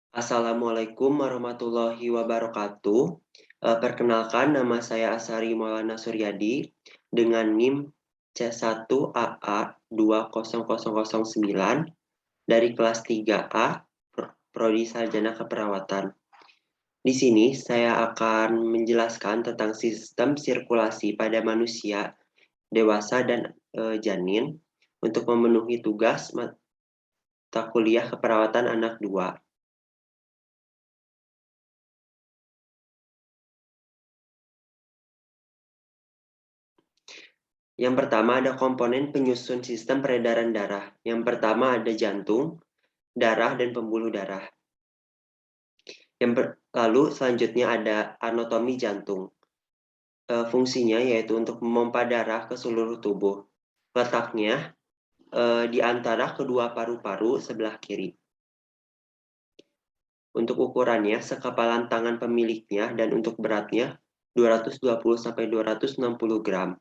Assalamualaikum warahmatullahi wabarakatuh. Perkenalkan, nama saya Asari Maulana Suryadi dengan NIM C1AA20009 dari kelas 3A Prodi Sarjana Keperawatan. Di sini saya akan menjelaskan tentang sistem sirkulasi pada manusia dewasa dan janin untuk memenuhi tugas mata kuliah keperawatan anak 2. Yang pertama ada komponen penyusun sistem peredaran darah. Yang pertama ada jantung, darah, dan pembuluh darah. Lalu selanjutnya ada anatomi jantung. Fungsinya yaitu untuk memompa darah ke seluruh tubuh. Letaknya di antara kedua paru-paru sebelah kiri. Untuk ukurannya sekepalan tangan pemiliknya dan untuk beratnya 220-260 gram.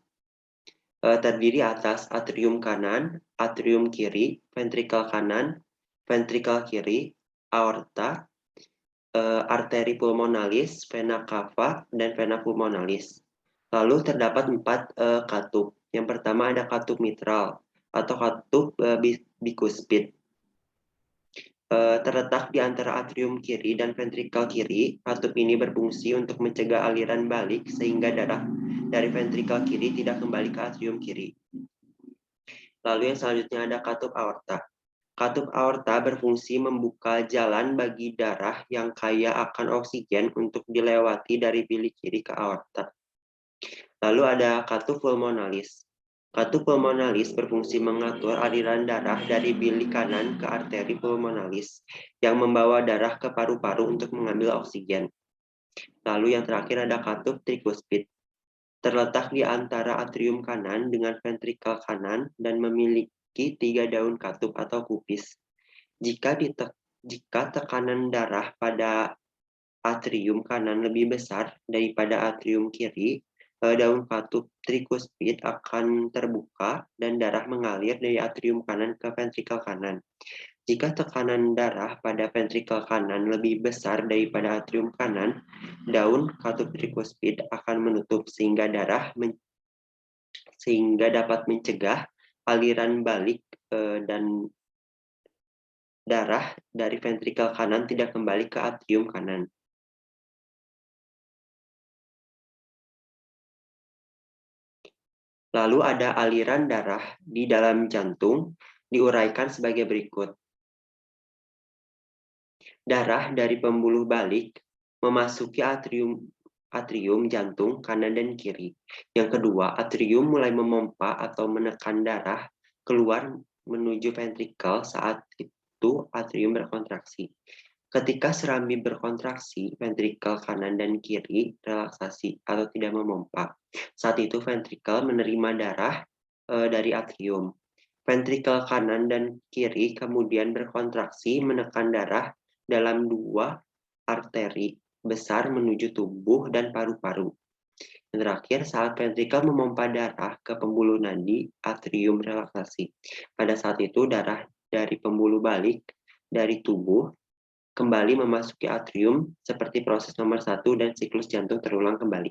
Terdiri atas atrium kanan, atrium kiri, ventrikel kanan, ventrikel kiri, aorta, arteri pulmonalis, vena cava, dan vena pulmonalis. Lalu terdapat 4 katup. Yang pertama ada katup mitral atau katup bikuspid. Terletak di antara atrium kiri dan ventrikel kiri. Katup ini berfungsi untuk mencegah aliran balik sehingga darah dari ventrikel kiri tidak kembali ke atrium kiri. Lalu yang selanjutnya ada katup aorta. Katup aorta berfungsi membuka jalan bagi darah yang kaya akan oksigen untuk dilewati dari bilik kiri ke aorta. Lalu ada katup pulmonalis. Katup pulmonalis berfungsi mengatur aliran darah dari bilik kanan ke arteri pulmonalis yang membawa darah ke paru-paru untuk mengambil oksigen. Lalu yang terakhir ada katup trikuspid. Terletak di antara atrium kanan dengan ventrikel kanan dan memiliki 3 daun katup atau kupis. Jika tekanan darah pada atrium kanan lebih besar daripada atrium kiri, daun katup trikuspid akan terbuka dan darah mengalir dari atrium kanan ke ventrikel kanan. Jika tekanan darah pada ventrikel kanan lebih besar daripada atrium kanan, daun katup trikuspid akan menutup sehingga dapat mencegah aliran balik dan darah dari ventrikel kanan tidak kembali ke atrium kanan. Lalu ada aliran darah di dalam jantung diuraikan sebagai berikut. Darah dari pembuluh balik memasuki atrium jantung kanan dan kiri. Yang kedua, atrium mulai memompa atau menekan darah keluar menuju ventrikel saat itu atrium berkontraksi. Ketika serambi berkontraksi, ventrikel kanan dan kiri relaksasi atau tidak memompa. Saat itu ventrikel menerima darah dari atrium. Ventrikel kanan dan kiri kemudian berkontraksi menekan darah dalam 2 arteri besar menuju tubuh dan paru-paru. Dan terakhir, saat ventrikel memompa darah ke pembuluh nadi, atrium relaksasi. Pada saat itu, darah dari pembuluh balik dari tubuh kembali memasuki atrium seperti proses nomor 1 dan siklus jantung terulang kembali.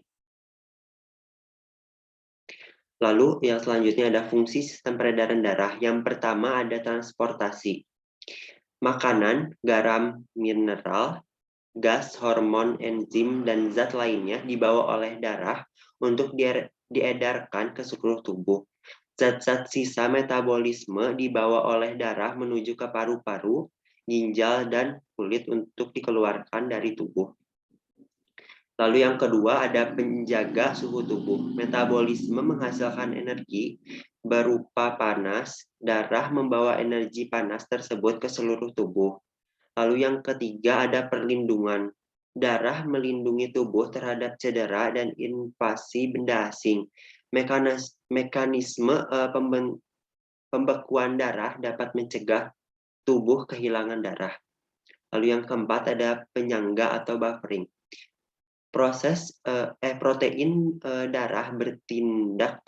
Lalu yang selanjutnya ada fungsi sistem peredaran darah. Yang pertama ada transportasi. Makanan, garam, mineral, gas, hormon, enzim, dan zat lainnya dibawa oleh darah untuk diedarkan ke seluruh tubuh. Zat-zat sisa metabolisme dibawa oleh darah menuju ke paru-paru, ginjal, dan kulit untuk dikeluarkan dari tubuh. Lalu yang kedua ada penjaga suhu tubuh. Metabolisme menghasilkan energi berupa panas, darah membawa energi panas tersebut ke seluruh tubuh. Lalu yang ketiga ada perlindungan. Darah melindungi tubuh terhadap cedera dan invasi benda asing. Mekanisme pembekuan darah dapat mencegah tubuh kehilangan darah. Lalu yang keempat ada penyangga atau buffering. Protein darah bertindak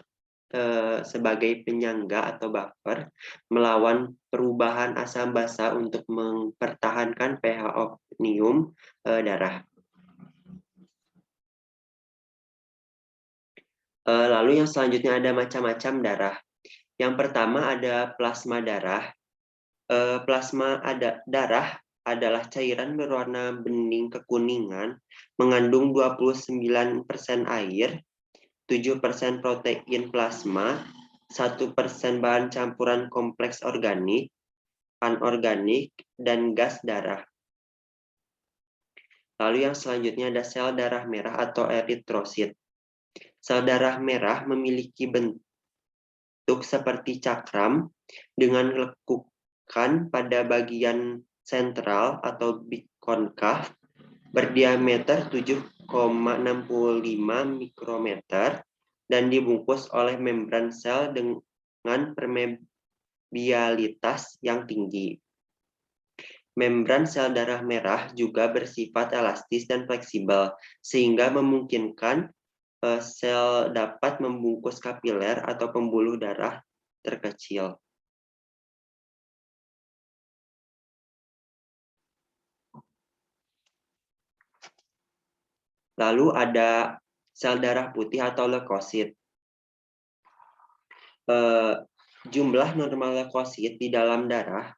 sebagai penyangga atau buffer melawan perubahan asam basa untuk mempertahankan pH optimum darah. Lalu yang selanjutnya ada macam-macam darah. Yang pertama ada plasma darah. Plasma darah adalah cairan berwarna bening kekuningan, mengandung 29% air, 7% protein plasma, 1% bahan campuran kompleks organik, anorganik, dan gas darah. Lalu yang selanjutnya ada sel darah merah atau eritrosit. Sel darah merah memiliki bentuk seperti cakram dengan lekukan pada bagian sentral atau bikonkav berdiameter 7,65 mikrometer dan dibungkus oleh membran sel dengan permeabilitas yang tinggi. Membran sel darah merah juga bersifat elastis dan fleksibel, sehingga memungkinkan sel dapat membungkus kapiler atau pembuluh darah terkecil. Lalu ada sel darah putih atau leukosit. Jumlah normal leukosit di dalam darah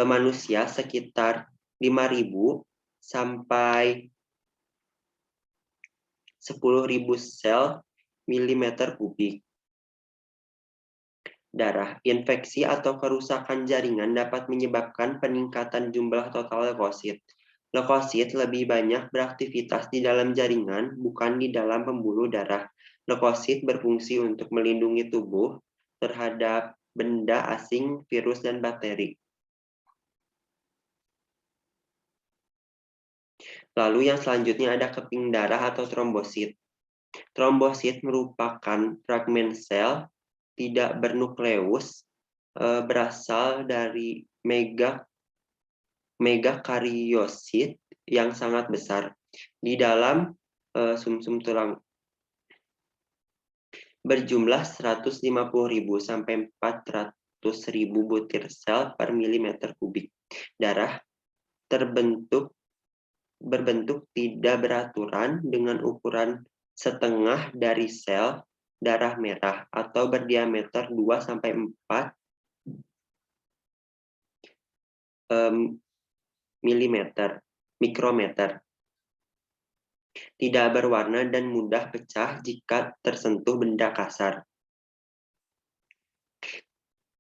manusia sekitar 5.000 sampai 10.000 sel milimeter kubik. Darah, infeksi atau kerusakan jaringan dapat menyebabkan peningkatan jumlah total leukosit. Leukosit lebih banyak beraktivitas di dalam jaringan, bukan di dalam pembuluh darah. Leukosit berfungsi untuk melindungi tubuh terhadap benda asing, virus, dan bakteri. Lalu yang selanjutnya ada keping darah atau trombosit. Trombosit merupakan fragmen sel tidak bernukleus berasal dari megakariosit yang sangat besar di dalam sumsum tulang, berjumlah 150.000 sampai 400.000 butir sel per milimeter kubik. Darah berbentuk tidak beraturan dengan ukuran setengah dari sel darah merah atau berdiameter 2 sampai 4 mikrometer. Tidak berwarna dan mudah pecah jika tersentuh benda kasar.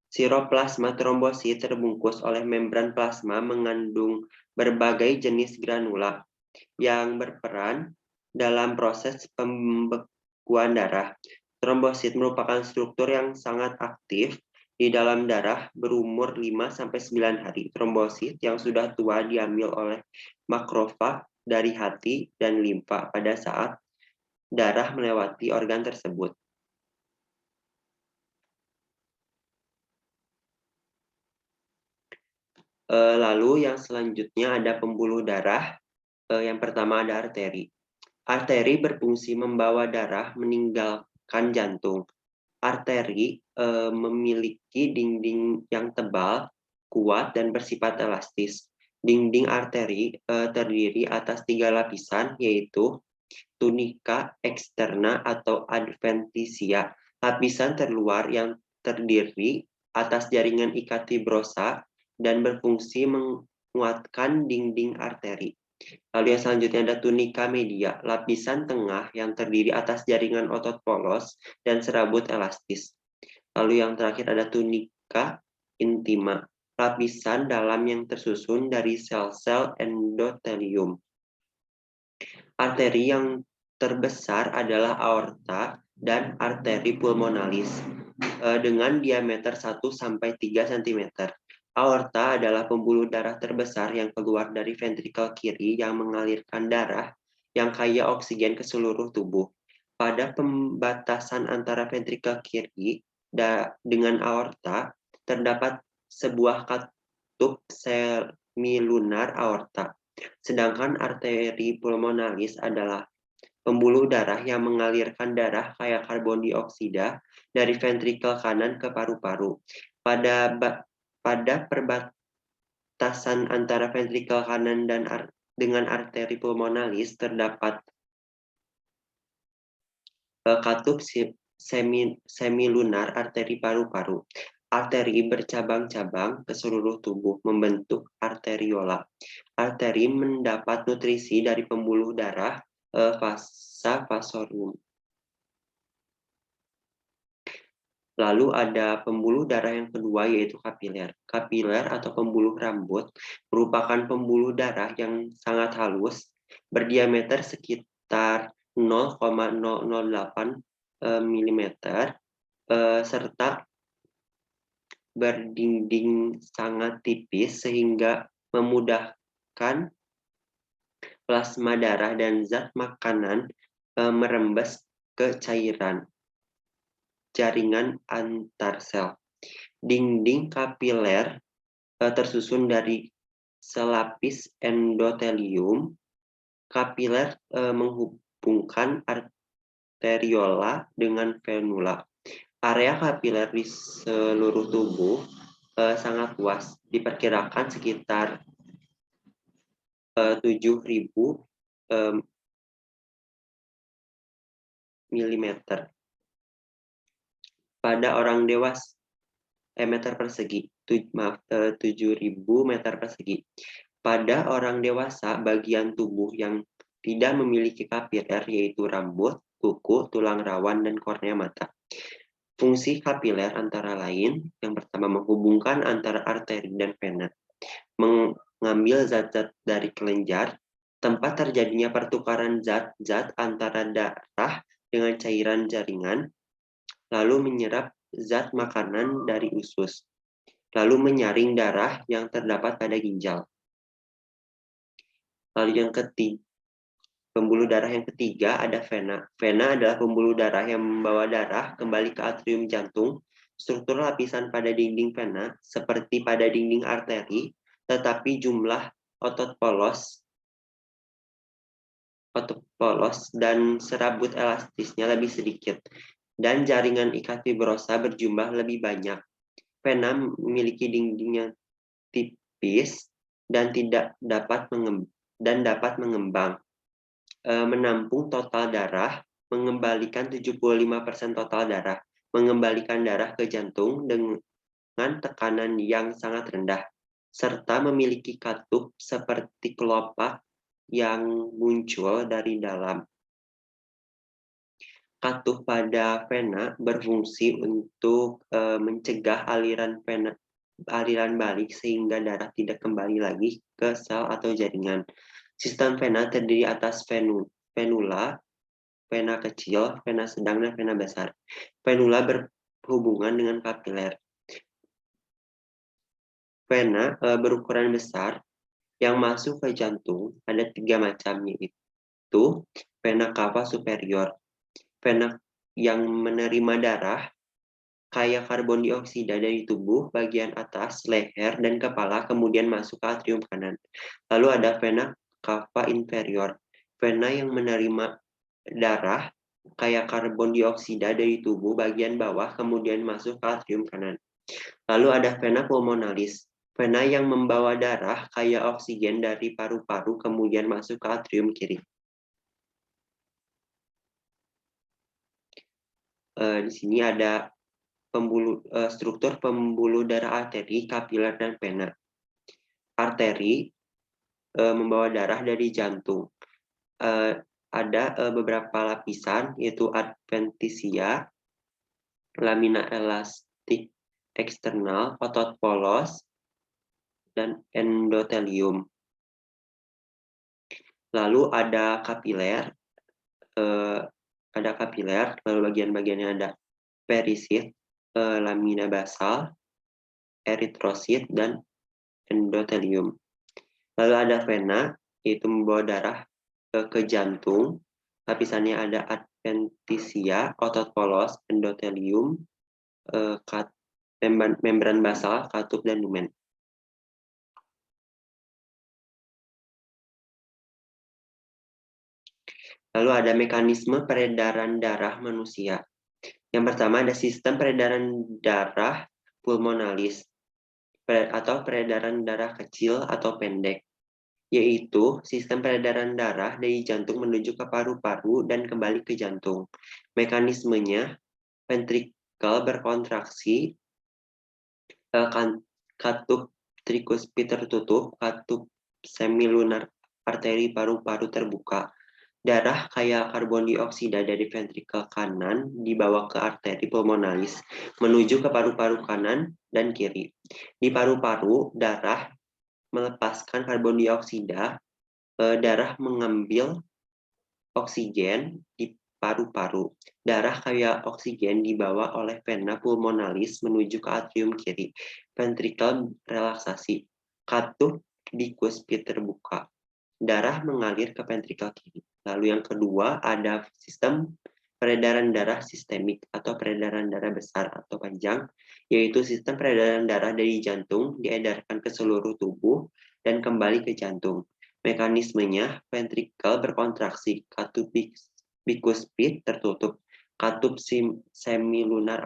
Siroplasma trombosit terbungkus oleh membran plasma mengandung berbagai jenis granula yang berperan dalam proses pembekuan darah. Trombosit merupakan struktur yang sangat aktif di dalam darah berumur 5-9 hari. Trombosit yang sudah tua diambil oleh makrofag dari hati dan limfa pada saat darah melewati organ tersebut. Lalu yang selanjutnya ada pembuluh darah. Yang pertama ada arteri. Arteri berfungsi membawa darah meninggalkan jantung. Arteri memiliki dinding yang tebal, kuat, dan bersifat elastis. Dinding arteri terdiri atas 3 lapisan, yaitu tunika eksterna atau adventitia. Lapisan terluar yang terdiri atas jaringan ikat fibrosa dan berfungsi menguatkan dinding arteri. Lalu yang selanjutnya ada tunika media, lapisan tengah yang terdiri atas jaringan otot polos dan serabut elastis. Lalu yang terakhir ada tunika intima, lapisan dalam yang tersusun dari sel-sel endotelium. Arteri yang terbesar adalah aorta dan arteri pulmonalis dengan diameter 1-3 cm. Aorta adalah pembuluh darah terbesar yang keluar dari ventrikel kiri yang mengalirkan darah yang kaya oksigen ke seluruh tubuh. Pada pembatasan antara ventrikel kiri dengan aorta, terdapat sebuah katup semilunar aorta. Sedangkan arteri pulmonalis adalah pembuluh darah yang mengalirkan darah kayak karbon dioksida dari ventrikel kanan ke paru-paru. Pada perbatasan antara ventrikel kanan dan dengan arteri pulmonalis terdapat katup semilunar arteri paru-paru. Arteri bercabang-cabang ke seluruh tubuh membentuk arteriola. Arteri mendapat nutrisi dari pembuluh darah vasa vasorum. Lalu ada pembuluh darah yang kedua yaitu kapiler. Kapiler atau pembuluh rambut merupakan pembuluh darah yang sangat halus berdiameter sekitar 0,008 mm serta berdinding sangat tipis sehingga memudahkan plasma darah dan zat makanan merembes ke cairan jaringan antar sel. Dinding kapiler tersusun dari selapis endotelium. Kapiler menghubungkan arteriola dengan venula. Area kapiler di seluruh tubuh sangat luas, diperkirakan sekitar 7.000 mm pada orang dewasa meter persegi, 7.000 meter persegi. Pada orang dewasa, bagian tubuh yang tidak memiliki kapiler yaitu rambut, kuku, tulang rawan, dan kornea mata. Fungsi kapiler antara lain, yang pertama menghubungkan antara arteri dan vena, mengambil zat-zat dari kelenjar, tempat terjadinya pertukaran zat-zat antara darah dengan cairan jaringan, lalu menyerap zat makanan dari usus, lalu menyaring darah yang terdapat pada ginjal. Lalu yang ketiga, pembuluh darah yang ketiga ada vena. Vena adalah pembuluh darah yang membawa darah kembali ke atrium jantung. Struktur lapisan pada dinding vena seperti pada dinding arteri, tetapi jumlah otot polos dan serabut elastisnya lebih sedikit, dan jaringan ikat fibrosa berjumlah lebih banyak. Vena memiliki dinding yang tipis dan dapat mengembang, menampung total darah, mengembalikan 75% total darah, mengembalikan darah ke jantung dengan tekanan yang sangat rendah, serta memiliki katup seperti kelopak yang muncul dari dalam. Katup pada vena berfungsi untuk mencegah aliran balik sehingga darah tidak kembali lagi ke sel atau jaringan. Sistem vena terdiri atas venula, vena kecil, vena sedang, dan vena besar. Venula berhubungan dengan kapiler. Vena berukuran besar yang masuk ke jantung ada 3 macam, yaitu vena cava superior, vena yang menerima darah kaya karbon dioksida dari tubuh bagian atas, leher, dan kepala, kemudian masuk ke atrium kanan. Lalu ada vena cava inferior, vena yang menerima darah kaya karbon dioksida dari tubuh bagian bawah, kemudian masuk ke atrium kanan. Lalu ada vena pulmonalis, vena yang membawa darah kaya oksigen dari paru-paru, kemudian masuk ke atrium kiri. Di sini ada struktur pembuluh darah arteri, kapiler, dan vena. Arteri membawa darah dari jantung. Ada beberapa lapisan, yaitu adventitia, lamina elastik eksternal, otot polos, dan endotelium. Lalu ada kapiler, lalu bagian-bagiannya ada perisit, lamina basal, eritrosit, dan endotelium. Lalu ada vena, yaitu membawa darah ke jantung. Lapisannya ada adventitia, otot polos, endotelium, membran basal, katup, dan lumen. Lalu ada mekanisme peredaran darah manusia. Yang pertama ada sistem peredaran darah pulmonalis atau peredaran darah kecil atau pendek, yaitu sistem peredaran darah dari jantung menuju ke paru-paru dan kembali ke jantung. Mekanismenya ventrikel berkontraksi, katup trikuspid tertutup, katup semilunar arteri paru-paru terbuka. Darah kaya karbon dioksida dari ventrikel kanan dibawa ke arteri pulmonalis menuju ke paru-paru kanan dan kiri. Di paru-paru, darah melepaskan karbon dioksida, darah mengambil oksigen di paru-paru. Darah kaya oksigen dibawa oleh vena pulmonalis menuju ke atrium kiri. Ventrikel relaksasi. Katup bikuspid terbuka. Darah mengalir ke ventrikel kiri. Lalu yang kedua ada sistem peredaran darah sistemik atau peredaran darah besar atau panjang, yaitu sistem peredaran darah dari jantung diedarkan ke seluruh tubuh dan kembali ke jantung. Mekanismenya ventrikel berkontraksi, katup bikuspid tertutup, katup semilunar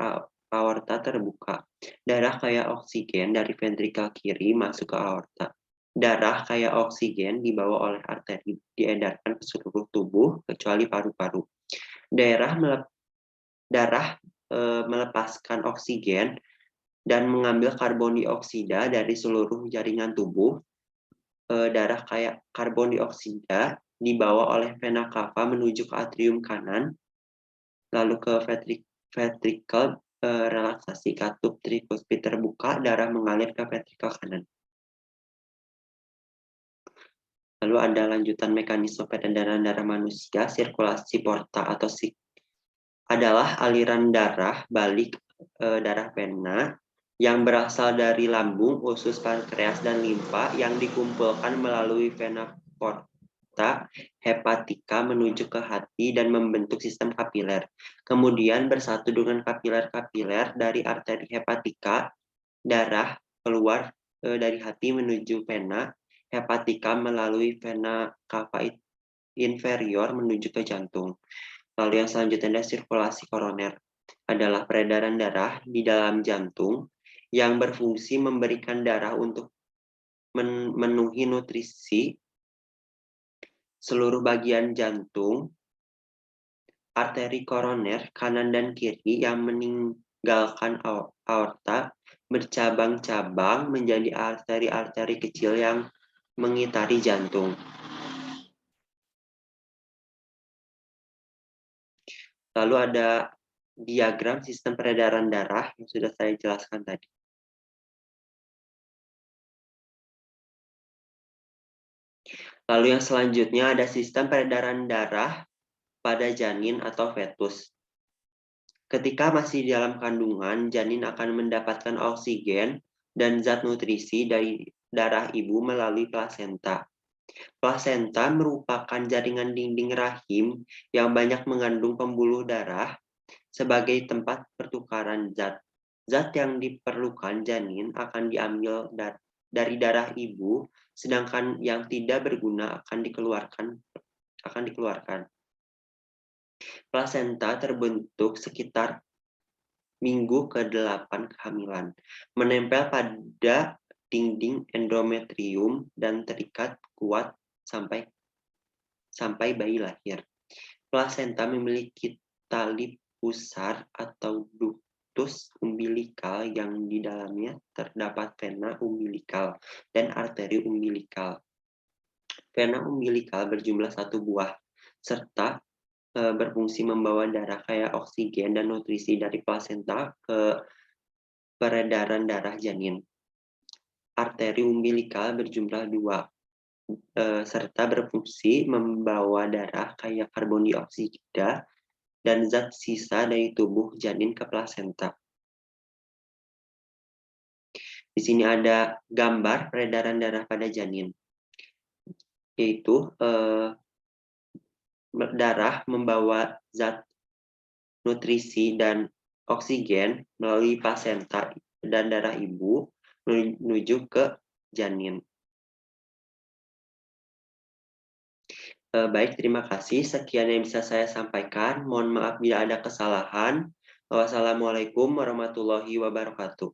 aorta terbuka. Darah kaya oksigen dari ventrikel kiri masuk ke aorta. Darah kaya oksigen dibawa oleh arteri diedarkan ke seluruh tubuh kecuali paru-paru. Darah melepaskan oksigen dan mengambil karbon dioksida dari seluruh jaringan tubuh. Darah kaya karbon dioksida dibawa oleh vena cava menuju ke atrium kanan, lalu ke ventrikel relaksasi, katup trikuspid terbuka, darah mengalir ke ventrikel kanan. Lalu ada lanjutan mekanisme peredaran darah manusia, sirkulasi porta atau adalah aliran darah balik darah vena yang berasal dari lambung, usus, pankreas, dan limfa yang dikumpulkan melalui vena porta hepatika menuju ke hati dan membentuk sistem kapiler. Kemudian bersatu dengan kapiler-kapiler dari arteri hepatika, darah keluar dari hati menuju vena hepatika melalui vena cava inferior menuju ke jantung. Lalu yang selanjutnya adalah sirkulasi koroner, adalah peredaran darah di dalam jantung yang berfungsi memberikan darah untuk memenuhi nutrisi seluruh bagian jantung. Arteri koroner kanan dan kiri yang meninggalkan aorta bercabang-cabang menjadi arteri-arteri kecil yang mengitari jantung. Lalu ada diagram sistem peredaran darah yang sudah saya jelaskan tadi. Lalu yang selanjutnya ada sistem peredaran darah pada janin atau fetus. Ketika masih dalam kandungan, janin akan mendapatkan oksigen dan zat nutrisi dari darah ibu melalui plasenta. Plasenta merupakan jaringan dinding rahim yang banyak mengandung pembuluh darah sebagai tempat pertukaran zat. Zat yang diperlukan janin akan diambil dari darah ibu, sedangkan yang tidak berguna akan dikeluarkan. Plasenta terbentuk sekitar minggu ke-8 kehamilan, menempel pada dinding endometrium dan terikat kuat sampai bayi lahir. Plasenta memiliki tali pusar atau ductus umbilikal yang di dalamnya terdapat vena umbilikal dan arteri umbilikal. Vena umbilikal berjumlah 1 buah, serta berfungsi membawa darah kaya oksigen dan nutrisi dari plasenta ke peredaran darah janin. Arteri umbilikal berjumlah 2, serta berfungsi membawa darah kaya karbon dioksida dan zat sisa dari tubuh janin ke plasenta. Di sini ada gambar peredaran darah pada janin, yaitu darah membawa zat nutrisi dan oksigen melalui plasenta dan darah ibu menuju ke janin. Baik, terima kasih. Sekian yang bisa saya sampaikan. Mohon maaf bila ada kesalahan. Wassalamualaikum warahmatullahi wabarakatuh.